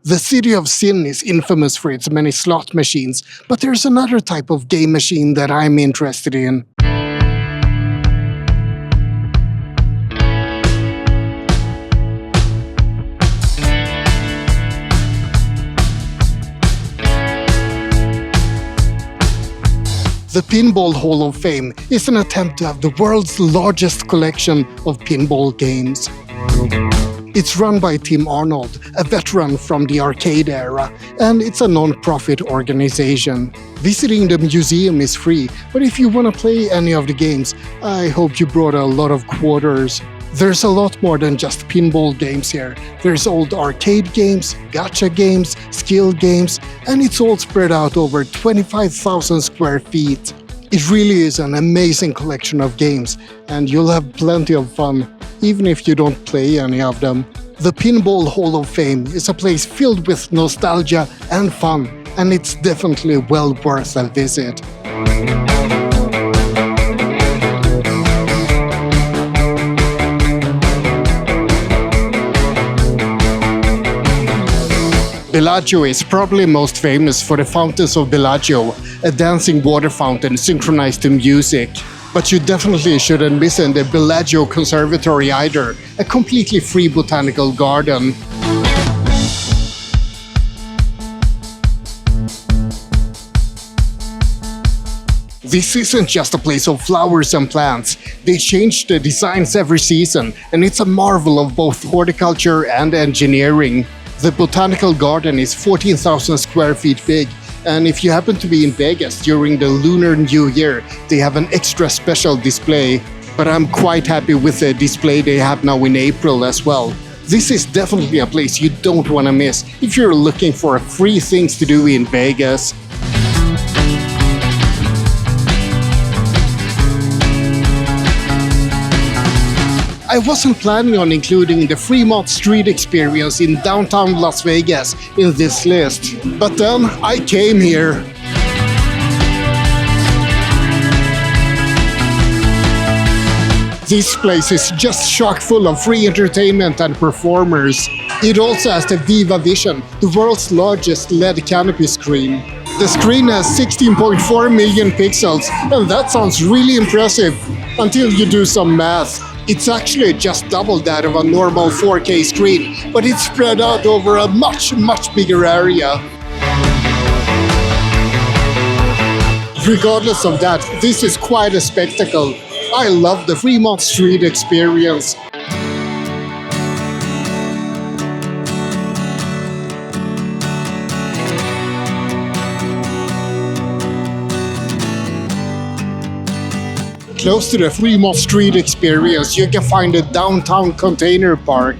The City of Sin is infamous for its many slot machines, but there's another type of game machine that I'm interested in. The Pinball Hall of Fame is an attempt to have the world's largest collection of pinball games. It's run by Tim Arnold, a veteran from the arcade era, and it's a non-profit organization. Visiting the museum is free, but if you want to play any of the games, I hope you brought a lot of quarters. There's a lot more than just pinball games here. There's old arcade games, gacha games, skill games, and it's all spread out over 25,000 square feet. It really is an amazing collection of games, and you'll have plenty of fun, even if you don't play any of them. The Pinball Hall of Fame is a place filled with nostalgia and fun, and it's definitely well worth a visit. Bellagio is probably most famous for the fountains of Bellagio, a dancing water fountain synchronized to music. But you definitely shouldn't miss the Bellagio Conservatory either, a completely free botanical garden. This isn't just a place of flowers and plants. They change the designs every season, and it's a marvel of both horticulture and engineering. The botanical garden is 14,000 square feet big, and if you happen to be in Vegas during the Lunar New Year, they have an extra special display. But I'm quite happy with the display they have now in April as well. This is definitely a place you don't want to miss if you're looking for free things to do in Vegas. I wasn't planning on including the Fremont Street Experience in downtown Las Vegas in this list, but then I came here. This place is just chock full of free entertainment and performers. It also has the Viva Vision, the world's largest LED canopy screen. The screen has 16.4 million pixels, and that sounds really impressive until you do some math. It's actually just double that of a normal 4K screen, but it's spread out over a much bigger area. Regardless of that, this is quite a spectacle. I love the Fremont Street Experience. Close to the Fremont Street Experience, you can find the downtown container park.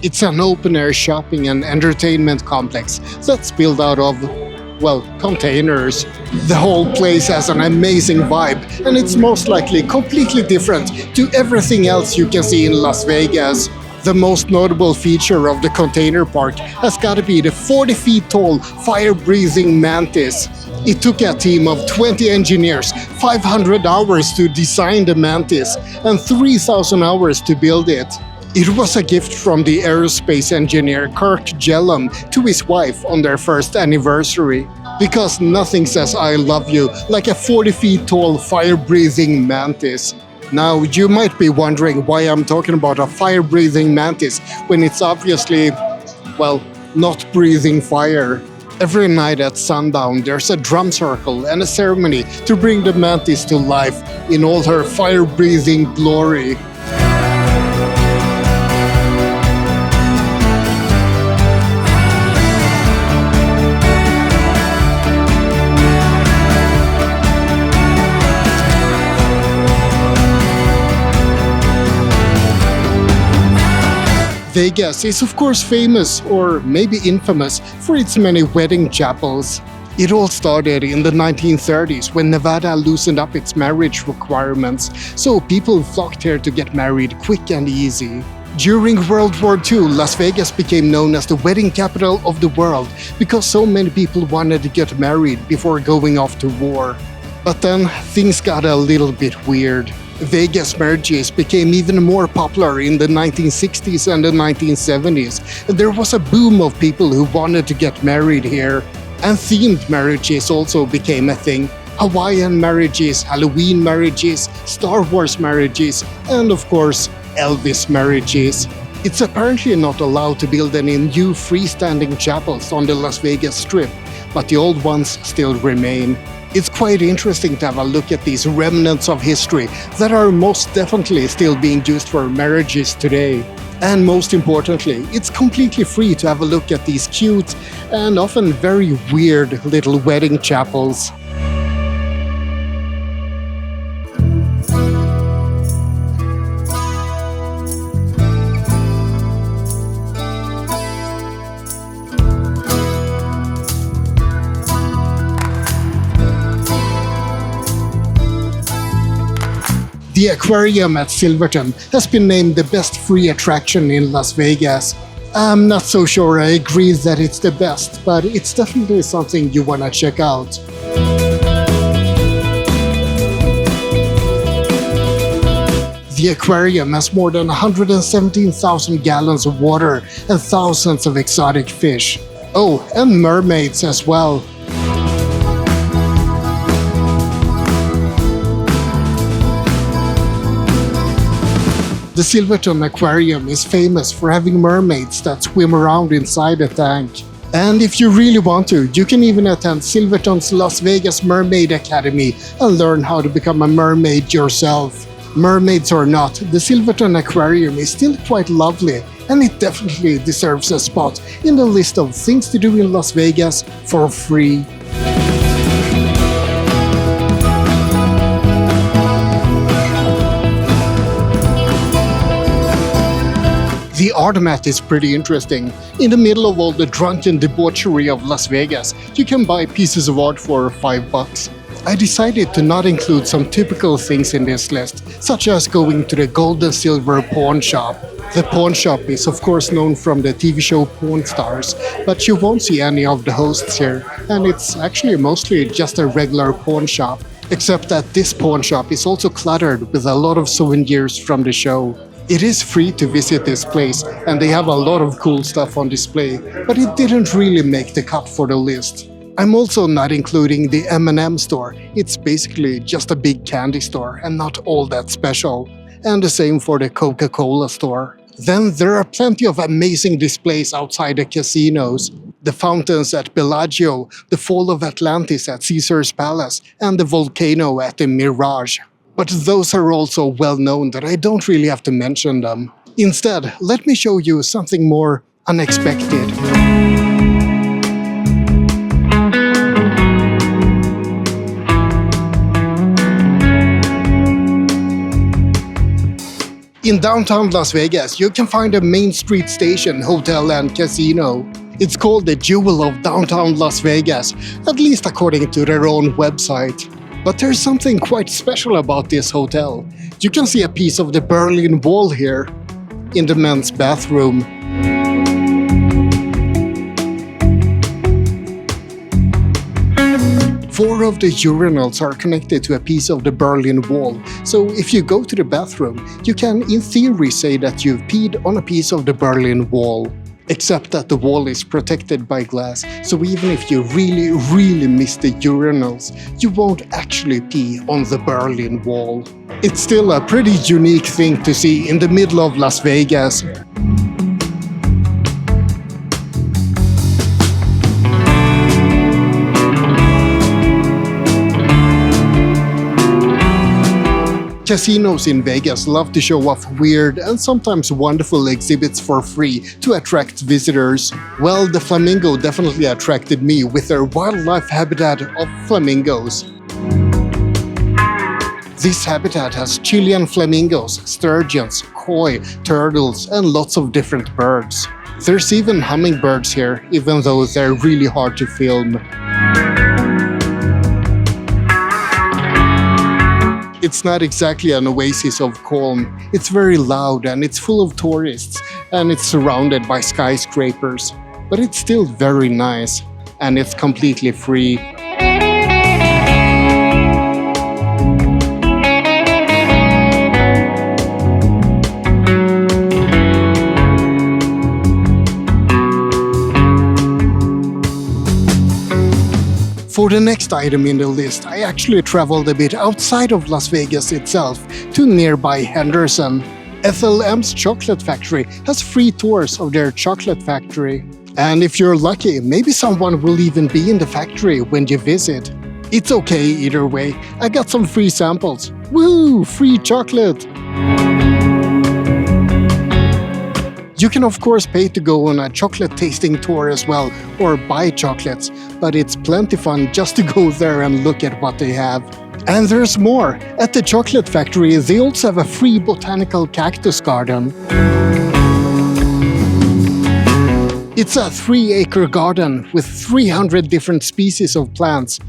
It's an open-air shopping and entertainment complex that's built out of, well, containers. The whole place has an amazing vibe, and it's most likely completely different to everything else you can see in Las Vegas. The most notable feature of the container park has got to be the 40 feet tall fire-breathing mantis. It took a team of 20 engineers 500 hours to design the mantis and 3,000 hours to build it. It was a gift from the aerospace engineer Kirk Jellum to his wife on their first anniversary. Because nothing says I love you like a 40 feet tall fire-breathing mantis. Now, you might be wondering why I'm talking about a fire-breathing mantis when it's obviously, well, not breathing fire. Every night at sundown, there's a drum circle and a ceremony to bring the mantis to life in all her fire-breathing glory. Vegas is of course famous, or maybe infamous, for its many wedding chapels. It all started in the 1930s when Nevada loosened up its marriage requirements, so people flocked here to get married quick and easy. During World War II, Las Vegas became known as the wedding capital of the world because so many people wanted to get married before going off to war. But then things got a little bit weird. Vegas marriages became even more popular in the 1960s and the 1970s. There was a boom of people who wanted to get married here. And themed marriages also became a thing. Hawaiian marriages, Halloween marriages, Star Wars marriages, and of course, Elvis marriages. It's apparently not allowed to build any new freestanding chapels on the Las Vegas Strip, but the old ones still remain. It's quite interesting to have a look at these remnants of history that are most definitely still being used for marriages today. And most importantly, it's completely free to have a look at these cute and often very weird little wedding chapels. The Aquarium at Silverton has been named the best free attraction in Las Vegas. I'm not so sure I agree that it's the best, but it's definitely something you wanna check out. The aquarium has more than 117,000 gallons of water and thousands of exotic fish. Oh, and mermaids as well. The Silverton Aquarium is famous for having mermaids that swim around inside the tank. And if you really want to, you can even attend Silverton's Las Vegas Mermaid Academy and learn how to become a mermaid yourself. Mermaids or not, the Silverton Aquarium is still quite lovely, and it definitely deserves a spot in the list of things to do in Las Vegas for free. The Automat is pretty interesting. In the middle of all the drunken debauchery of Las Vegas, you can buy pieces of art for $5. I decided to not include some typical things in this list, such as going to the Gold and Silver Pawn Shop. The pawn shop is of course known from the TV show Pawn Stars, but you won't see any of the hosts here, and it's actually mostly just a regular pawn shop. Except that this pawn shop is also cluttered with a lot of souvenirs from the show. It is free to visit this place, and they have a lot of cool stuff on display, but it didn't really make the cut for the list. I'm also not including the M&M store. It's basically just a big candy store and not all that special. And the same for the Coca-Cola store. Then there are plenty of amazing displays outside the casinos. The fountains at Bellagio, the Fall of Atlantis at Caesar's Palace, and the volcano at the Mirage. But those are also well known that I don't really have to mention them. Instead, let me show you something more unexpected. In downtown Las Vegas, you can find a Main Street Station hotel and casino. It's called the Jewel of Downtown Las Vegas, at least according to their own website. But there's something quite special about this hotel. You can see a piece of the Berlin Wall here, in the men's bathroom. Four of the urinals are connected to a piece of the Berlin Wall, so if you go to the bathroom, you can in theory say that you've peed on a piece of the Berlin Wall. Except that the wall is protected by glass, so even if you really miss the urinals, you won't actually pee on the Berlin Wall. It's still a pretty unique thing to see in the middle of Las Vegas. Casinos in Vegas love to show off weird and sometimes wonderful exhibits for free to attract visitors. Well, the flamingo definitely attracted me with their wildlife habitat of flamingos. This habitat has Chilean flamingos, sturgeons, koi, turtles, and lots of different birds. There's even hummingbirds here, even though they're really hard to film. It's not exactly an oasis of calm. It's very loud and it's full of tourists and it's surrounded by skyscrapers. But it's still very nice and it's completely free. For the next item in the list, I actually traveled a bit outside of Las Vegas itself to nearby Henderson. FLM's Chocolate Factory has free tours of their chocolate factory. And if you're lucky, maybe someone will even be in the factory when you visit. It's okay either way, I got some free samples. Woo! Free chocolate! You can of course pay to go on a chocolate tasting tour as well, or buy chocolates, but it's plenty fun just to go there and look at what they have. And there's more! At the chocolate factory, they also have a free botanical cactus garden. It's a 3-acre garden with 300 different species of plants.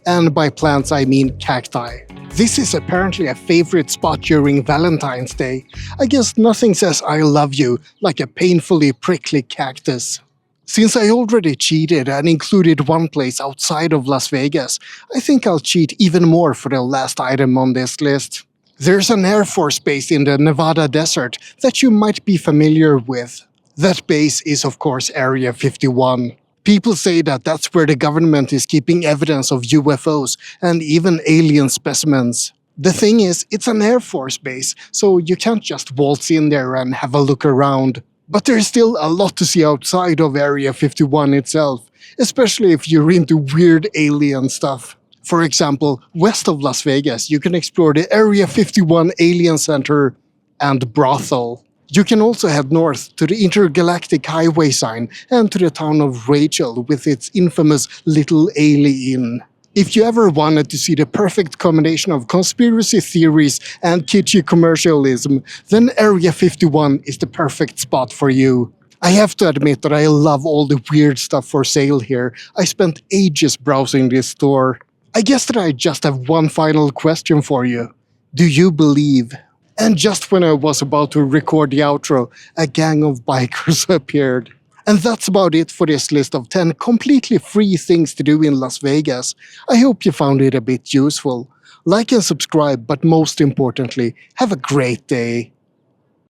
And by plants I mean cacti. This is apparently a favorite spot during Valentine's Day. I guess nothing says I love you like a painfully prickly cactus. Since I already cheated and included one place outside of Las Vegas, I think I'll cheat even more for the last item on this list. There's an Air Force base in the Nevada desert that you might be familiar with. That base is of course Area 51. People say that that's where the government is keeping evidence of UFOs and even alien specimens. The thing is, it's an Air Force base, so you can't just waltz in there and have a look around. But there's still a lot to see outside of Area 51 itself, especially if you're into weird alien stuff. For example, west of Las Vegas, you can explore the Area 51 Alien Center and brothel. You can also head north to the Intergalactic Highway sign and to the town of Rachel with its infamous Little Alien. If you ever wanted to see the perfect combination of conspiracy theories and kitschy commercialism, then Area 51 is the perfect spot for you. I have to admit that I love all the weird stuff for sale here. I spent ages browsing this store. I guess that I just have one final question for you. Do you believe? And just when I was about to record the outro, a gang of bikers appeared. And that's about it for this list of 10 completely free things to do in Las Vegas. I hope you found it a bit useful. Like and subscribe, but most importantly, have a great day.